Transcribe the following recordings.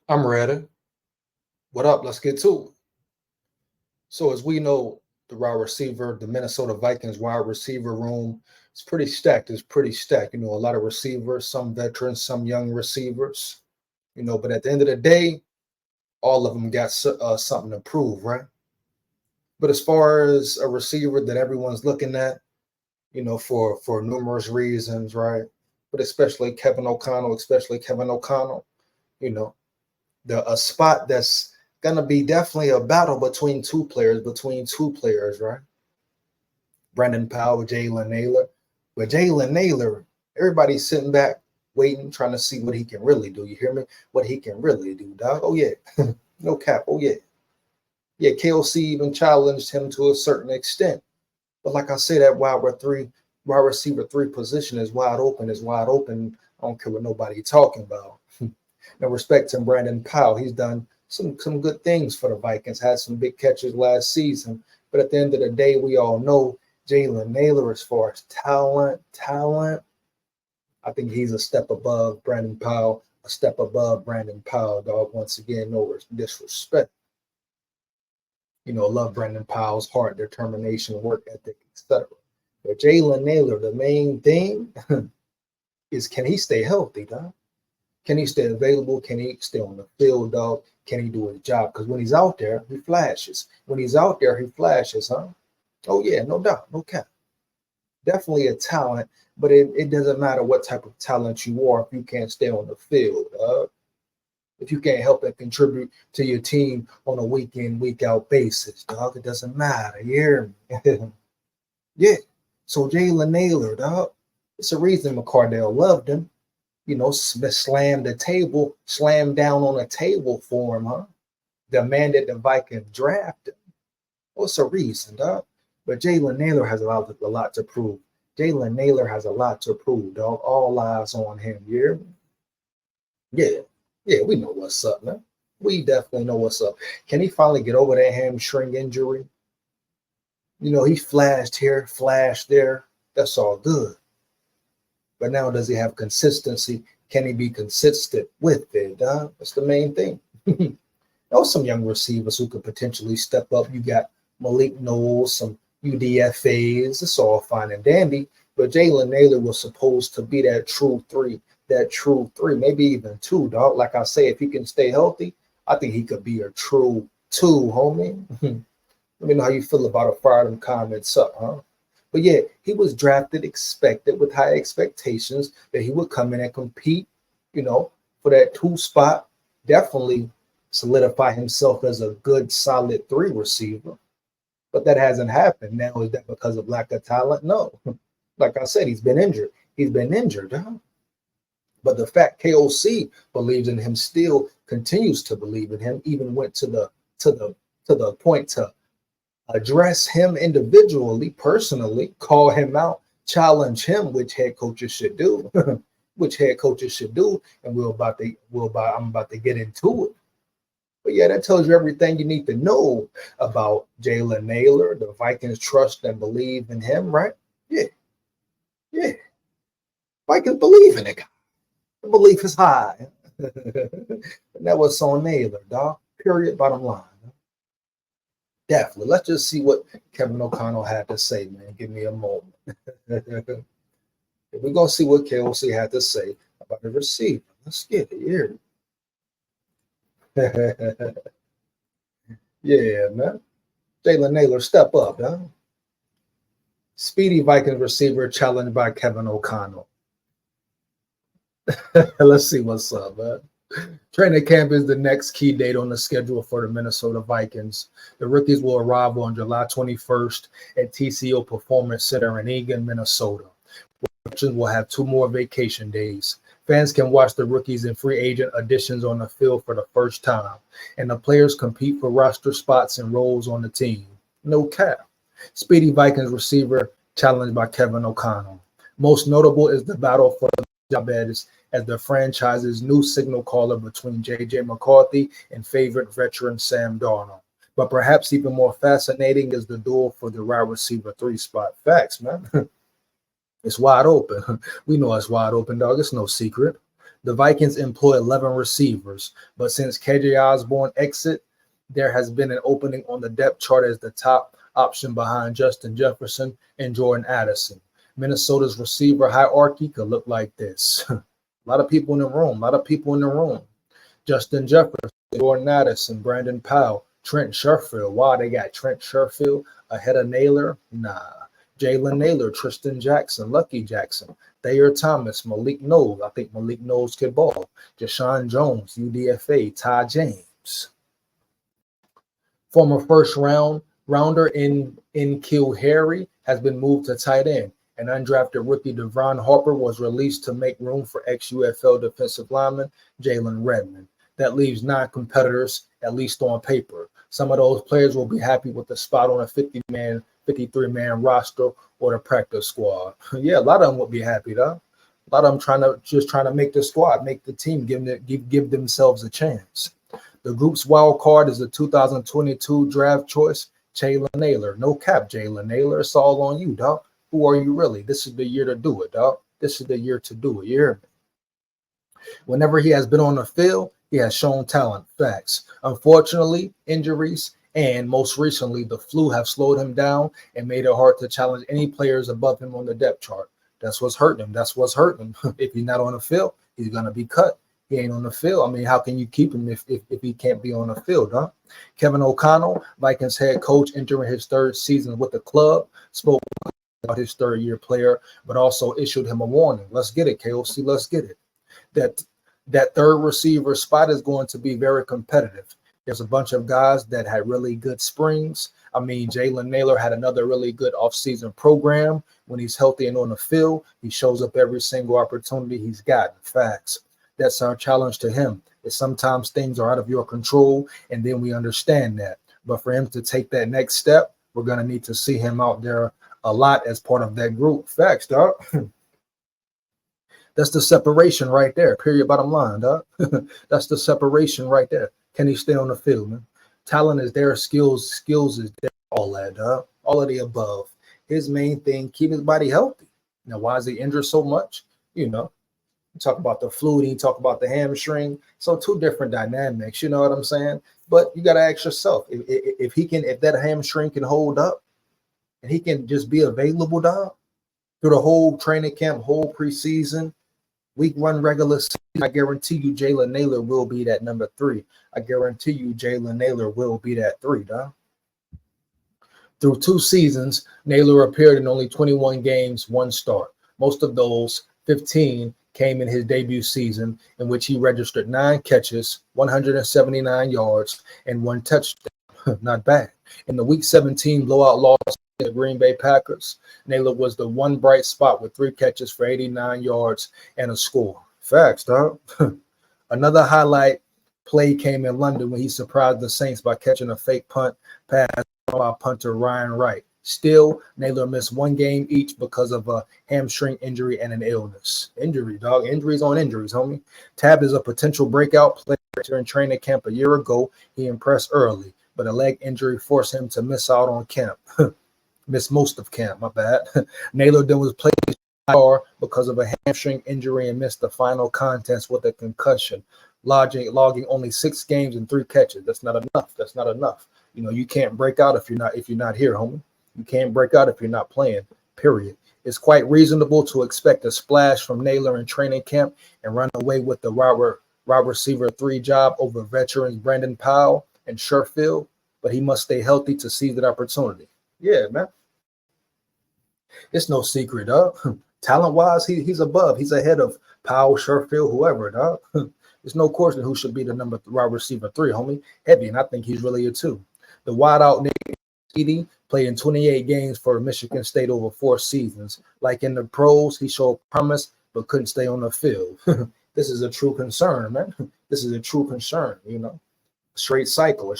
I'm ready. What up? Let's get to it. So, as we know, the Minnesota Vikings wide receiver room is pretty stacked. It's pretty stacked. A lot of receivers, some veterans, some young receivers. But at the end of the day, all of them got something to prove, right? But as far as a receiver that everyone's looking at, for numerous reasons, right? But especially Kevin O'Connell, you know, a spot that's gonna be definitely a battle between two players, right? Brandon Powell, Jalen Nailor. But Jalen Nailor, everybody's sitting back, waiting, trying to see what he can really do. You hear me? What he can really do, dog. Oh yeah, no cap. Oh yeah, yeah. KOC even challenged him to a certain extent. But like I said, that wide receiver three position is wide open. Is wide open. I don't care what nobody talking about. Now, respecting Brandon Powell, he's done some good things for the Vikings. Had some big catches last season. But at the end of the day, we all know Jalen Nailor, as far as talent, I think he's a step above Brandon Powell, dog. Once again, no disrespect. Love Brandon Powell's heart, determination, work ethic, etc. But Jalen Nailor, the main thing is, can he stay healthy, dog? Can he stay available? Can he stay on the field, dog? Can he do his job? Because when he's out there, he flashes. Huh? Oh, yeah, no doubt, no cap. Definitely a talent, but it doesn't matter what type of talent you are if you can't stay on the field, dog. If you can't help and contribute to your team on a week in, week out basis, dog, it doesn't matter. You hear me? Yeah. So Jalen Nailor, dog, it's a reason McCardell loved him. Slammed down on a table for him, huh? Demanded the Vikings draft him. What's the reason, dog? But Jalen Nailor has a lot to prove. Dog. All eyes on him, you hear me? Yeah. Yeah, we know what's up, man. We definitely know what's up. Can he finally get over that hamstring injury? He flashed here, flashed there. That's all good. But now, does he have consistency? Can he be consistent with it, dog? That's the main thing. Some young receivers who could potentially step up. You got Malik Knowles, some UDFAs. It's all fine and dandy. But Jalen Nailor was supposed to be that true three, maybe even two, dog. Like I say, if he can stay healthy, I think he could be a true two, homie. Let me know how you feel about it. Fire them comments up, huh? But yeah, he was drafted, expected with high expectations that he would come in and compete, for that two spot. Definitely solidify himself as a good, solid three receiver. But that hasn't happened. Now, is that because of lack of talent? No. Like I said, he's been injured, huh? But the fact KOC believes in him, still continues to believe in him, even went to the point to address him individually, personally, call him out, challenge him, which head coaches should do, and I'm about to get into it. But yeah, that tells you everything you need to know about Jalen Nailor. The Vikings trust and believe in him, right? Yeah. Vikings believe in the guy. The belief is high. And that was on Nailor, dog. Period. Bottom line. Definitely. Let's just see what Kevin O'Connell had to say, man. Give me a moment. We're going to see what KOC had to say about the receiver. Let's get it here. Yeah, man. Jalen Nailor, step up, huh? Speedy Vikings receiver challenged by Kevin O'Connell. Let's see what's up, man. Training camp is the next key date on the schedule for the Minnesota Vikings. The rookies will arrive on July 21st at TCO Performance Center in Eagan, Minnesota. Veterans will have 2 more vacation days. Fans can watch the rookies and free agent additions on the field for the first time, and the players compete for roster spots and roles on the team. No cap. Speedy Vikings receiver challenged by Kevin O'Connell. Most notable is the battle for the job as the franchise's new signal caller between J.J. McCarthy and favorite veteran Sam Darnold. But perhaps even more fascinating is the duel for the wide receiver 3 spot. Facts, man. It's wide open. We know it's wide open, dog. It's no secret. The Vikings employ 11 receivers, but since KJ Osborne exit, there has been an opening on the depth chart as the top option behind Justin Jefferson and Jordan Addison. Minnesota's receiver hierarchy could look like this. A lot of people in the room. Justin Jefferson, Jordan Addison, Brandon Powell, Trent Sherfield. Wow, they got Trent Sherfield ahead of Nailor? Nah. Jalen Nailor, Tristan Jackson, Lucky Jackson, Thayer Thomas, Malik Knowles. I think Malik Knowles could ball. Jashawn Jones, UDFA, Ty James. Former first rounder in Harry has been moved to tight end. An undrafted rookie, Devon Harper, was released to make room for ex-UFL defensive lineman Jalen Redmond. That leaves 9 competitors, at least on paper. Some of those players will be happy with the spot on a 53-man roster or the practice squad. Yeah, a lot of them would be happy, though. A lot of them trying to make the squad, make the team, give themselves a chance. The group's wild card is the 2022 draft choice, Jalen Nailor. No cap, Jalen Nailor. It's all on you, dog. Who are you really? This is the year to do it, dog. This is the year to do it. You hear me? Whenever he has been on the field, he has shown talent. Facts. Unfortunately, injuries and most recently the flu have slowed him down and made it hard to challenge any players above him on the depth chart. That's what's hurting him. If he's not on the field, he's gonna be cut. He ain't on the field. I mean, how can you keep him if he can't be on the field, huh? Kevin O'Connell, Vikings head coach, entering his 3rd season with the club, spoke about his 3rd-year player, but also issued him a warning. Let's get it, KOC. Let's get it. That 3rd receiver spot is going to be very competitive. There's a bunch of guys that had really good springs. I mean, Jalen Nailor had another really good offseason program. When he's healthy and on the field, he shows up every single opportunity he's gotten. Facts. That's our challenge to him. Is sometimes things are out of your control, and then we understand that. But for him to take that next step, we're going to need to see him out there a lot as part of that group. Facts, dog. That's the separation right there. Period. Bottom line, dog. That's the separation right there. Can he stay on the field, man? Talent is there. Skills is there. All that, dog. All of the above. His main thing, keep his body healthy. Now, why is he injured so much? You talk about the flu, you talk about the hamstring. So 2 different dynamics. You know what I'm saying? But you got to ask yourself, if that hamstring can hold up, and he can just be available, dog, through the whole training camp, whole preseason, week 1 regular season, I guarantee you Jalen Nailor will be that number 3. I guarantee you Jalen Nailor will be that 3, dog. Through 2 seasons, Nailor appeared in only 21 games, 1 start. Most of those, 15, came in his debut season, in which he registered 9 catches, 179 yards, and 1 touchdown. Not bad. In the Week 17 blowout loss to the Green Bay Packers, Nailor was the one bright spot with 3 catches for 89 yards and a score. Facts, dog. Another highlight play came in London when he surprised the Saints by catching a fake punt pass by punter Ryan Wright. Still, Nailor missed 1 game each because of a hamstring injury and an illness. Injury, dog. Injuries on injuries, homie. Tab is a potential breakout player. In training camp a year ago, he impressed early, but a leg injury forced him to miss out on camp. Miss most of camp, my bad. Nailor then was placed because of a hamstring injury and missed the final contest with a concussion, logging only 6 games and 3 catches. That's not enough. That's not enough. You can't break out if you're not here, homie. You can't break out if you're not playing, period. It's quite reasonable to expect a splash from Nailor in training camp and run away with the wide receiver 3 job over veterans Brandon Powell and Sherfield, but he must stay healthy to seize that opportunity. Yeah, man. It's no secret, dog. Talent-wise, he's above. He's ahead of Powell, Sherfield, whoever, dog. There's no question who should be the number wide receiver 3, homie. Heavy, and I think he's really a 2. The wideout Nick played in 28 games for Michigan State over 4 seasons. Like in the pros, he showed promise but couldn't stay on the field. This is a true concern, man. This is a true concern, Straight cycle.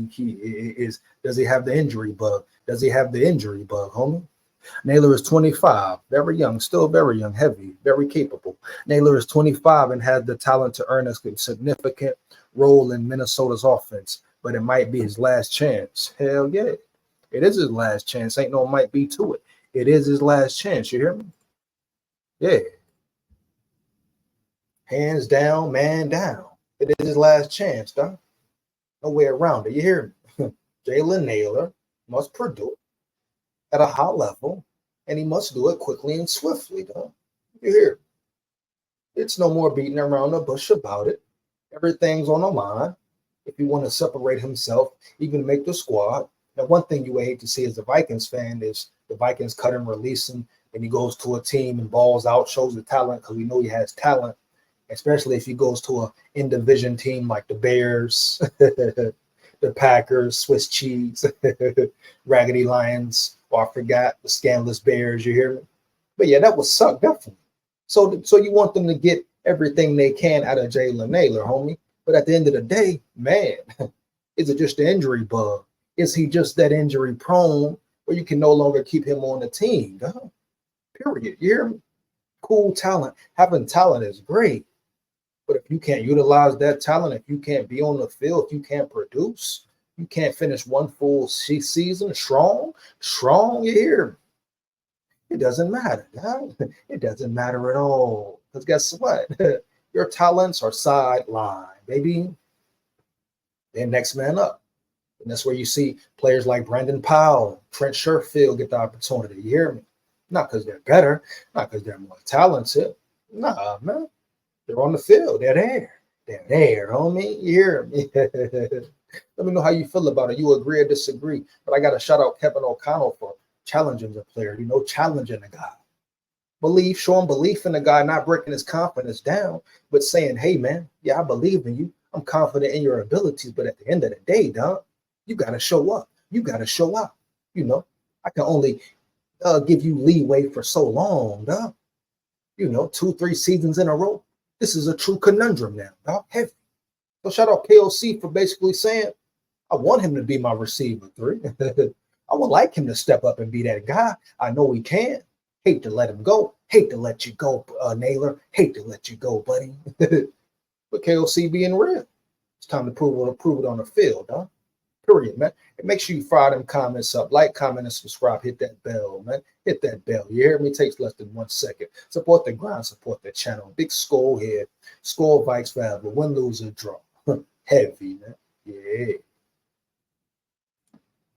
He is. Does he have the injury bug? Homie? Nailor is 25, very young, still very young, heavy, very capable. Nailor is 25 and has the talent to earn a significant role in Minnesota's offense, but it might be his last chance. Hell yeah. It is his last chance. Ain't no might be to it. It is his last chance. You hear me? Yeah. Hands down, man down. It is his last chance, dog. No way around it. You hear me? Jalen Nailor must produce at a high level, and he must do it quickly and swiftly, dog. You hear me? It's no more beating around the bush about it. Everything's on the line. If you want to separate himself, even make the squad. Now, one thing you would hate to see as a Vikings fan is the Vikings cut and release him, and he goes to a team and balls out, shows the talent because we know he has talent, especially if he goes to a in-division team like the Bears, the Packers, Swiss cheese, Raggedy Lions, or I forgot the scandalous Bears, you hear me? But yeah, that would suck, definitely. So you want them to get everything they can out of Jalen Nailor, homie. But at the end of the day, man, is it just the injury bug? Is he just that injury prone where you can no longer keep him on the team? Huh? Period. You hear me? Cool talent. Having talent is great. But if you can't utilize that talent, if you can't be on the field, if you can't produce, you can't finish one full season strong, you hear me? It doesn't matter. Huh? It doesn't matter at all. Because guess what? Your talents are sidelined, baby. Then next man up. And that's where you see players like Brandon Powell, Trent Sherfield get the opportunity. You hear me? Not because they're better, not because they're more talented. Nah, man. They're on the field. They're there. They're there, homie. You hear me? Let me know how you feel about it. You agree or disagree. But I got to shout out Kevin O'Connell for challenging the player, challenging the guy. Showing belief in the guy, not breaking his confidence down, but saying, hey, man, yeah, I believe in you. I'm confident in your abilities. But at the end of the day, dog, you got to show up. You got to show up. I can only give you leeway for so long, dog. 2-3 seasons in a row. This is a true conundrum now, dog. Heavy. So shout out KOC for basically saying, I want him to be my receiver 3. I would like him to step up and be that guy. I know he can. Hate to let him go. Hate to let you go, Nailor. Hate to let you go, buddy. But KOC being real. It's time to prove it on the field, huh? Period, man. And make sure you fire them comments up. Like, comment, and subscribe. Hit that bell, man. Hit that bell. You hear me? It takes less than 1 second. Support the grind. Support the channel. Big SKOL here. SKOL Vikes forever. Win, lose, or draw. Heavy, man. Yeah.